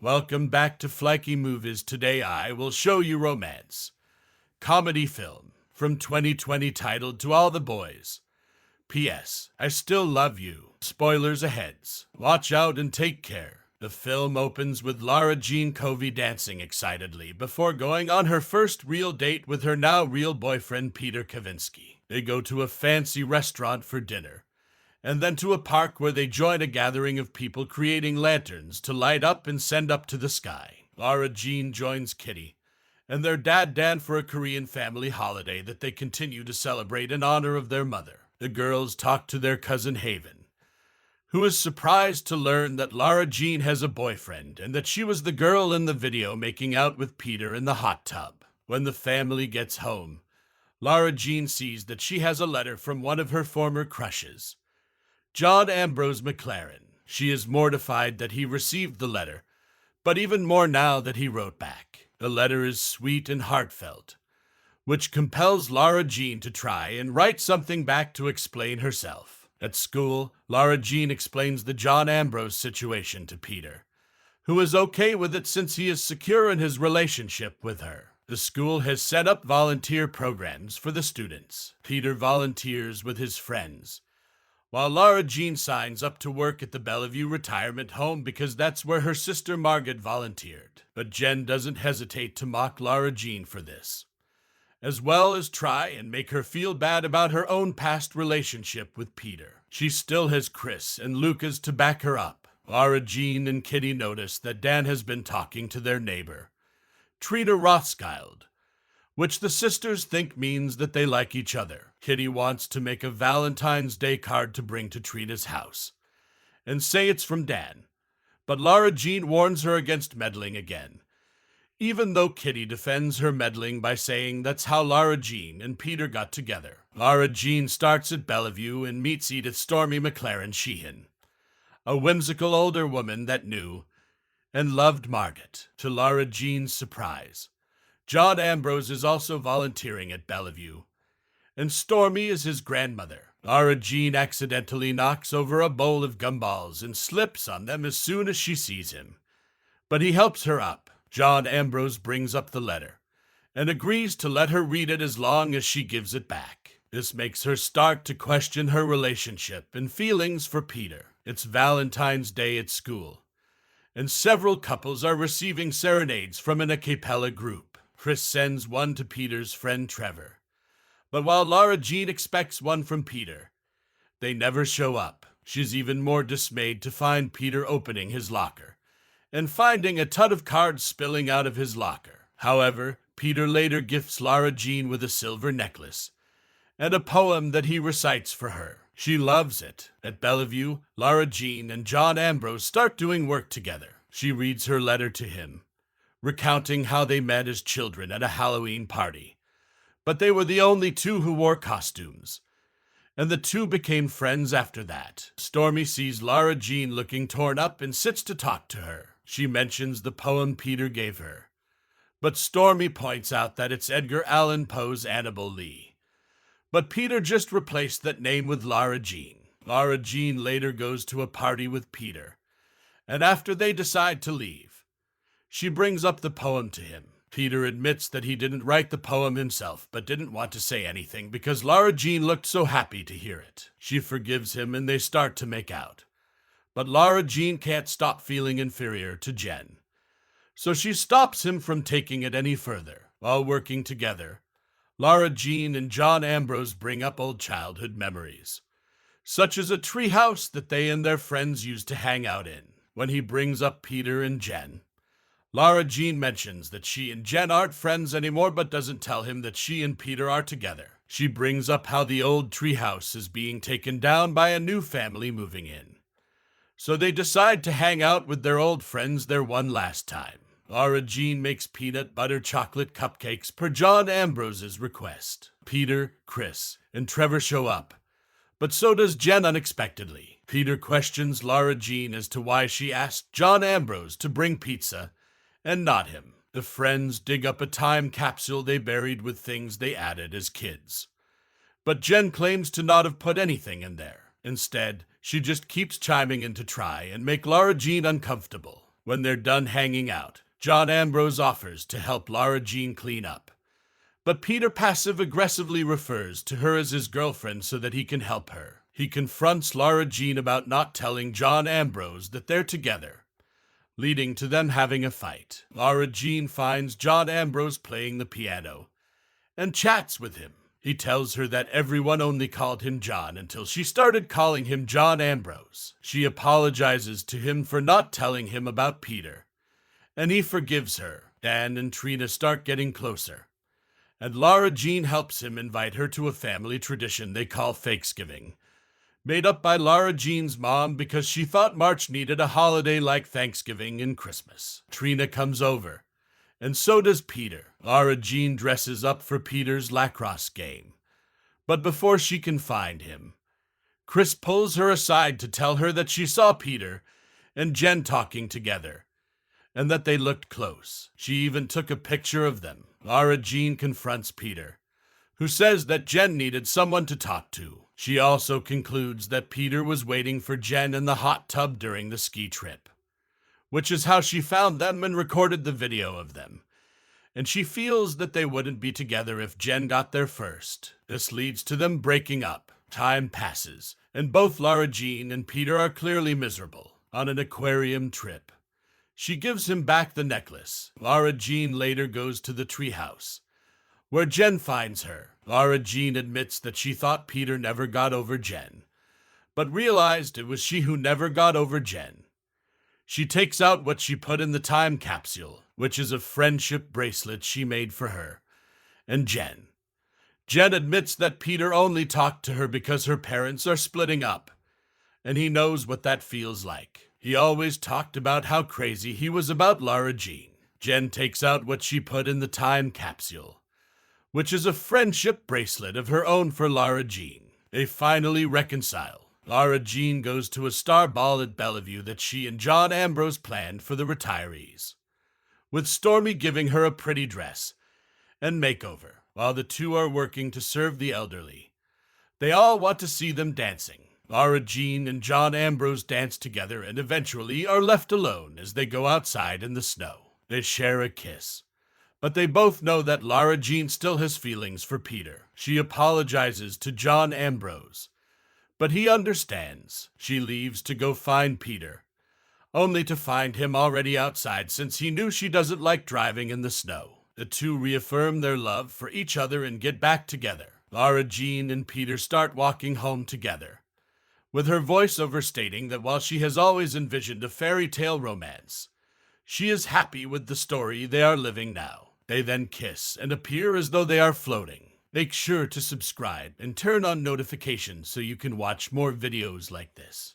Welcome back to Flikey Movies. Today I will show you romance. Comedy film from 2020 titled To All the Boys. P.S. I still love you. Spoilers ahead. Watch out and take care. The film opens with Lara Jean dancing excitedly before going on her first real date with her now real boyfriend Peter Kavinsky. They go to a fancy restaurant for dinner, and then to a park where they join a gathering of people creating lanterns to light up and send up to the sky. Lara Jean joins Kitty and their dad Dan for a Korean family holiday that they continue to celebrate in honor of their mother. The girls talk to their cousin Haven, who is surprised to learn that Lara Jean has a boyfriend and that she was the girl in the video making out with Peter in the hot tub. When the family gets home, Lara Jean sees that she has a letter from one of her former crushes, John Ambrose McLaren. She is mortified that he received the letter, but even more now that he wrote back. The letter is sweet and heartfelt, which compels Lara Jean to try and write something back to explain herself. At school, Lara Jean explains the John Ambrose situation to Peter, who is okay with it since he is secure in his relationship with her. The school has set up volunteer programs for the students. Peter volunteers with his friends, while Lara Jean signs up to work at the Bellevue retirement home because that's where her sister Margaret volunteered. But Jen doesn't hesitate to mock Lara Jean for this, as well as try and make her feel bad about her own past relationship with Peter. She still has Chris and Lucas to back her up. Lara Jean and Kitty notice that Dan has been talking to their neighbor, Trina Rothschild, which the sisters think means that they like each other. Kitty wants to make a Valentine's Day card to bring to Trina's house and say it's from Dan, but Lara Jean warns her against meddling again, even though Kitty defends her meddling by saying that's how Lara Jean and Peter got together. Lara Jean starts at Bellevue and meets Edith Stormy McLaren Sheehan, a whimsical older woman that knew and loved Margaret. To Lara Jean's surprise, John Ambrose is also volunteering at Bellevue, and Stormy is his grandmother. Lara Jean accidentally knocks over a bowl of gumballs and slips on them as soon as she sees him, but he helps her up. John Ambrose brings up the letter and agrees to let her read it as long as she gives it back. This makes her start to question her relationship and feelings for Peter. It's Valentine's Day at school, and several couples are receiving serenades from an a cappella group. Chris sends one to Peter's friend Trevor, but while Lara Jean expects one from Peter, they never show up. She's even more dismayed to find Peter opening his locker and finding a ton of cards spilling out of his locker. However, Peter later gifts Lara Jean with a silver necklace and a poem that he recites for her. She loves it. At Bellevue, Lara Jean and John Ambrose start doing work together. She reads her letter to him, recounting how they met as children at a Halloween party, but they were the only two who wore costumes, and the two became friends after that. Stormy sees Lara Jean looking torn up and sits to talk to her. She mentions the poem Peter gave her, but Stormy points out that it's Edgar Allan Poe's Annabel Lee. But Peter just replaced that name with Lara Jean. Lara Jean later goes to a party with Peter, and after they decide to leave, she brings up the poem to him. Peter admits that he didn't write the poem himself, but didn't want to say anything because Lara Jean looked so happy to hear it. She forgives him and they start to make out. But Lara Jean can't stop feeling inferior to Jen, so she stops him from taking it any further. While working together, Lara Jean and John Ambrose bring up old childhood memories, such as a treehouse that they and their friends used to hang out in. When he brings up Peter and Jen, Lara Jean mentions that she and Jen aren't friends anymore, but doesn't tell him that she and Peter are together. She brings up how the old treehouse is being taken down by a new family moving in, so they decide to hang out with their old friends there one last time. Lara Jean makes peanut butter chocolate cupcakes per John Ambrose's request. Peter, Chris, and Trevor show up, but so does Jen unexpectedly. Peter questions Lara Jean as to why she asked John Ambrose to bring pizza and not him. The friends dig up a time capsule they buried with things they added as kids, but Jen claims to not have put anything in there. Instead, she just keeps chiming in to try and make Lara Jean uncomfortable. When they're done hanging out, John Ambrose offers to help Lara Jean clean up. But Peter passive-aggressively refers to her as his girlfriend so that he can help her. He confronts Lara Jean about not telling John Ambrose that they're together, leading to them having a fight. Lara Jean finds John Ambrose playing the piano and chats with him. He tells her that everyone only called him John until she started calling him John Ambrose. She apologizes to him for not telling him about Peter, and he forgives her. Dan and Trina start getting closer, and Lara Jean helps him invite her to a family tradition they call Fakesgiving, made up by Lara Jean's mom because she thought March needed a holiday like Thanksgiving and Christmas. Trina comes over, and so does Peter. Lara Jean dresses up for Peter's lacrosse game, but before she can find him, Chris pulls her aside to tell her that she saw Peter and Jen talking together, and that they looked close. She even took a picture of them. Lara Jean confronts Peter, who says that Jen needed someone to talk to. She also concludes that Peter was waiting for Jen in the hot tub during the ski trip, which is how she found them and recorded the video of them. And she feels that they wouldn't be together if Jen got there first. This leads to them breaking up. Time passes, and both Lara Jean and Peter are clearly miserable. On an aquarium trip, she gives him back the necklace. Lara Jean later goes to the treehouse, where Jen finds her. Lara Jean admits that she thought Peter never got over Jen, but realized it was she who never got over Jen. She takes out what she put in the time capsule, which is a friendship bracelet she made for her and Jen. Jen admits that Peter only talked to her because her parents are splitting up, and he knows what that feels like. He always talked about how crazy he was about Lara Jean. Jen takes out what she put in the time capsule, which is a friendship bracelet of her own for Lara Jean. They finally reconcile. Lara Jean goes to a star ball at Bellevue that she and John Ambrose planned for the retirees, with Stormy giving her a pretty dress and makeover, while the two are working to serve the elderly. They all want to see them dancing. Lara Jean and John Ambrose dance together and eventually are left alone as they go outside in the snow. They share a kiss, but they both know that Lara Jean still has feelings for Peter. She apologizes to John Ambrose, but he understands. She leaves to go find Peter, only to find him already outside since he knew she doesn't like driving in the snow. The two reaffirm their love for each other and get back together. Lara Jean and Peter start walking home together, with her voiceover stating that while she has always envisioned a fairy tale romance, she is happy with the story they are living now. They then kiss and appear as though they are floating. Make sure to subscribe and turn on notifications so you can watch more videos like this.